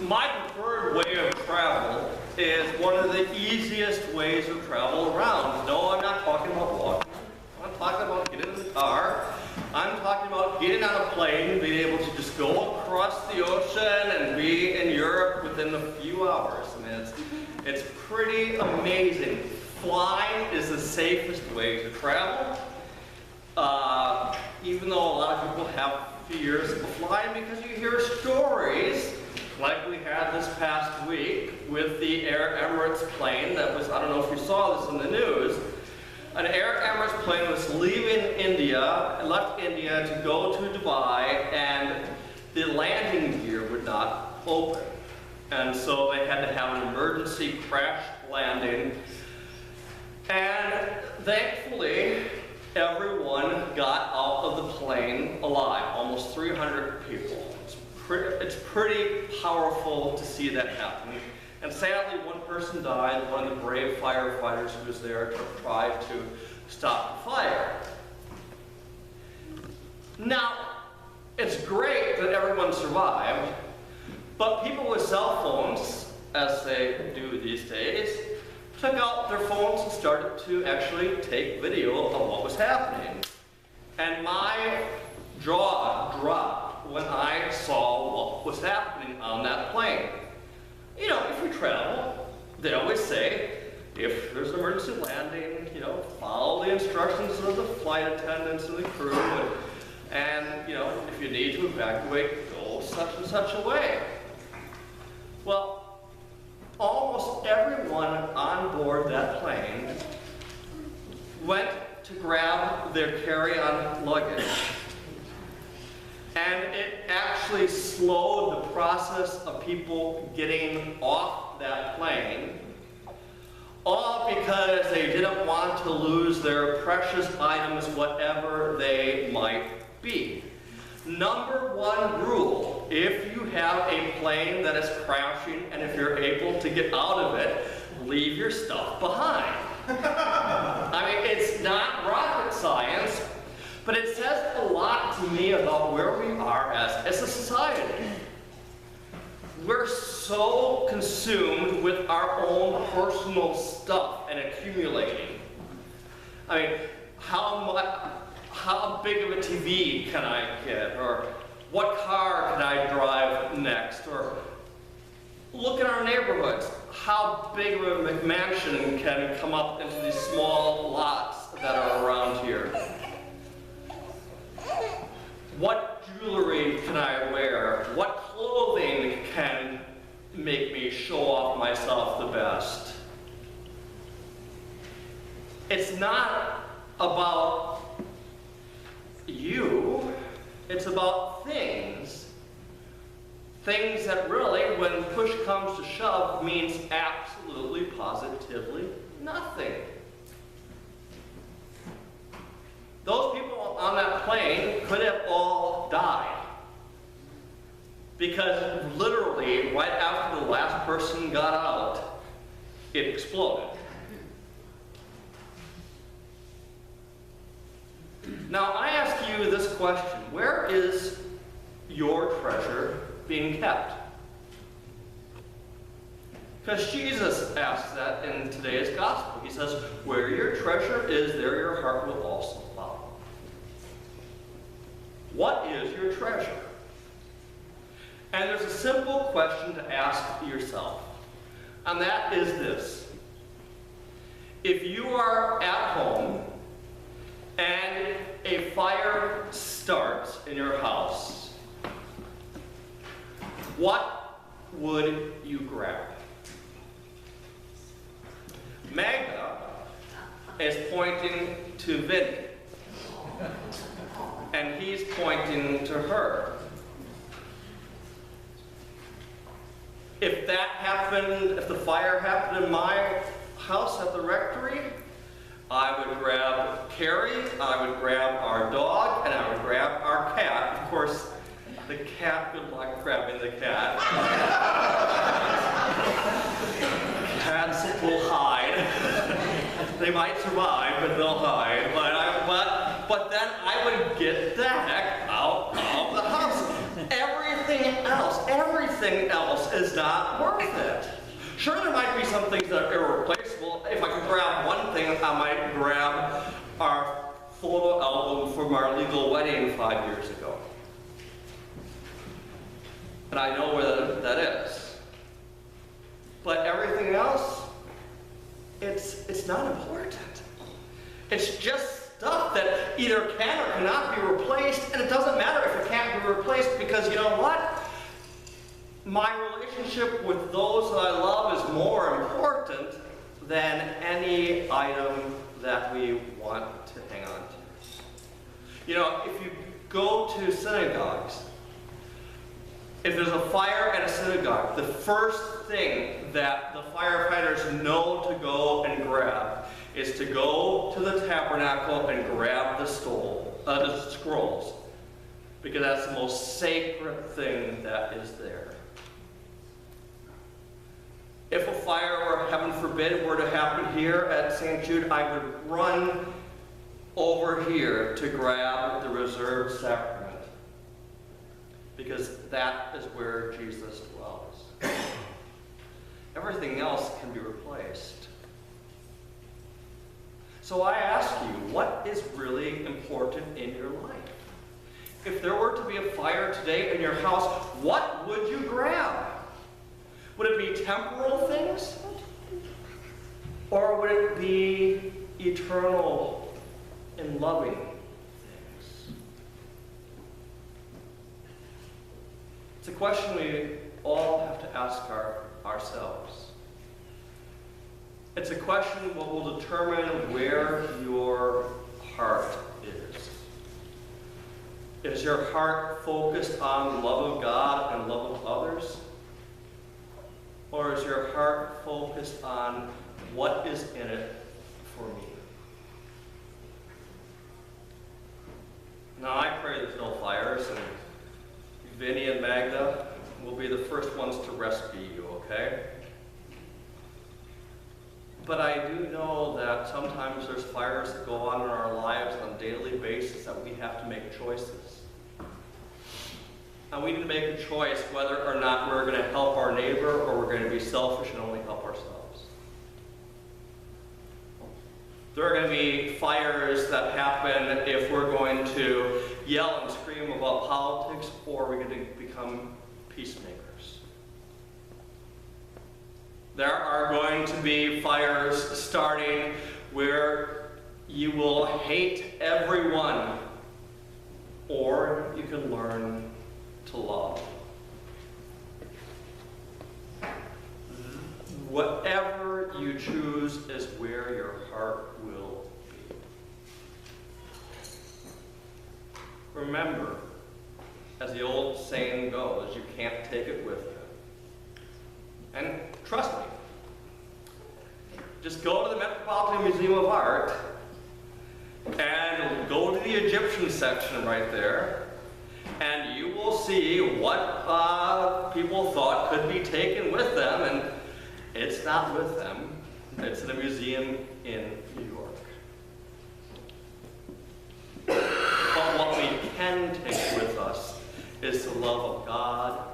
My preferred way of travel is one of the easiest ways of travel around. No, I'm not talking about walking. I'm talking about getting in the car. I'm talking about getting on a plane, being able to just go across the ocean and be in Europe within a few hours. I mean, it's pretty amazing. Flying is the safest way to travel. Even though a lot of people have fears of flying because you hear stories like we had this past week with the Air Emirates plane that was, I don't know if you saw this in the news, an Air Emirates plane was leaving India, left India to go to Dubai, and the landing gear would not open. And so they had to have an emergency crash landing. And thankfully, everyone got out of the plane alive, almost 300 people. It's pretty powerful to see that happen. And sadly, one person died, one of the brave firefighters who was there to try to stop the fire. Now, it's great that everyone survived, but people with cell phones, as they do these days, took out their phones and started to actually take video of what was happening. And my jaw dropped when I saw what was happening on that plane. You know, if we travel, they always say, if there's an emergency landing, you know, follow the instructions of the flight attendants and the crew, and you know, if you need to evacuate, go such and such a way. Well, almost everyone on board that plane went to grab their carry-on luggage. And it actually slowed the process of people getting off that plane, all because they didn't want to lose their precious items, whatever they might be. Number one rule, if you have a plane that is crashing and if you're able to get out of it, leave your stuff behind. I mean, it's not rocket science, but it says a lot to me about where we are as a society. We're so consumed with our own personal stuff and accumulating. I mean, how big of a TV can I get? Or what car can I drive next? Or look at our neighborhoods. How big of a McMansion can come up into these small lots that are around here? What jewelry can I wear? What clothing can make me show off myself the best? It's not about you, it's about things. Things that really, when push comes to shove, means absolutely, positively nothing. Those people on that plane could have all died. Because literally, right after the last person got out, it exploded. Now, I ask you this question: where is your treasure being kept? Because Jesus asks that in today's gospel. He says, where your treasure is, there your heart will also follow. What is your treasure? And there's a simple question to ask yourself, and that is this. If you are at home and a fire starts in your house, what would you grab? Magda is pointing to Vinny, and he's pointing to her. If that happened, if the fire happened in my house at the rectory, I would grab Carrie, I would grab our dog, and I would grab our cat. Of course, the cat, good luck grabbing the cat. Cats will hide. They might survive, but they'll hide. But then I would get the heck out of the house. Everything everything else is not worth it. Sure, there might be some things that are irreplaceable. If I could grab one thing, I might grab our photo album from our legal wedding 5 years ago. And I know where that is. But everything else, it's not important. It's just stuff that either can or cannot be replaced, and it doesn't matter if it can't be replaced, because you know what? My relationship with those that I love is more important than any item that we want to hang on to. You know, if you go to synagogues, if there's a fire at a synagogue, the first thing that the firefighters know to go and grab is to go to the tabernacle and grab the scrolls, because that's the most sacred thing that is there. If a fire, or heaven forbid, were to happen here at St. Jude, I would run over here to grab the reserved sacrament, because that is where Jesus dwells. Everything else can be replaced. So I ask you, what is really important in your life? If there were to be a fire today in your house, what would you grab? Would it be temporal things? Or would it be eternal and loving things? It's a question we all have to ask ourselves. It's a question that will determine where your heart is. Is your heart focused on the love of God and love of others? Or is your heart focused on what is in it for me? Now, I pray there's no fires, and Vinny and Magda will be the first ones to rescue you, okay? But I do know that sometimes there's fires that go on in our lives on a daily basis that we have to make choices. And we need to make a choice whether or not we're going to help our neighbor or we're going to be selfish and only help ourselves. There are going to be fires that happen if we're going to yell and scream about politics, or we're going to become peacemakers. There are going to be fires starting where you will hate everyone, or you can learn to love. Whatever you choose is where your heart will be. Remember, as the old saying goes, you can't take it with you. And trust me, just go to the Metropolitan Museum of Art and go to the Egyptian section right there, and you will see what people thought could be taken with them, and it's not with them. It's in a museum in New York. But what we can take with us is the love of God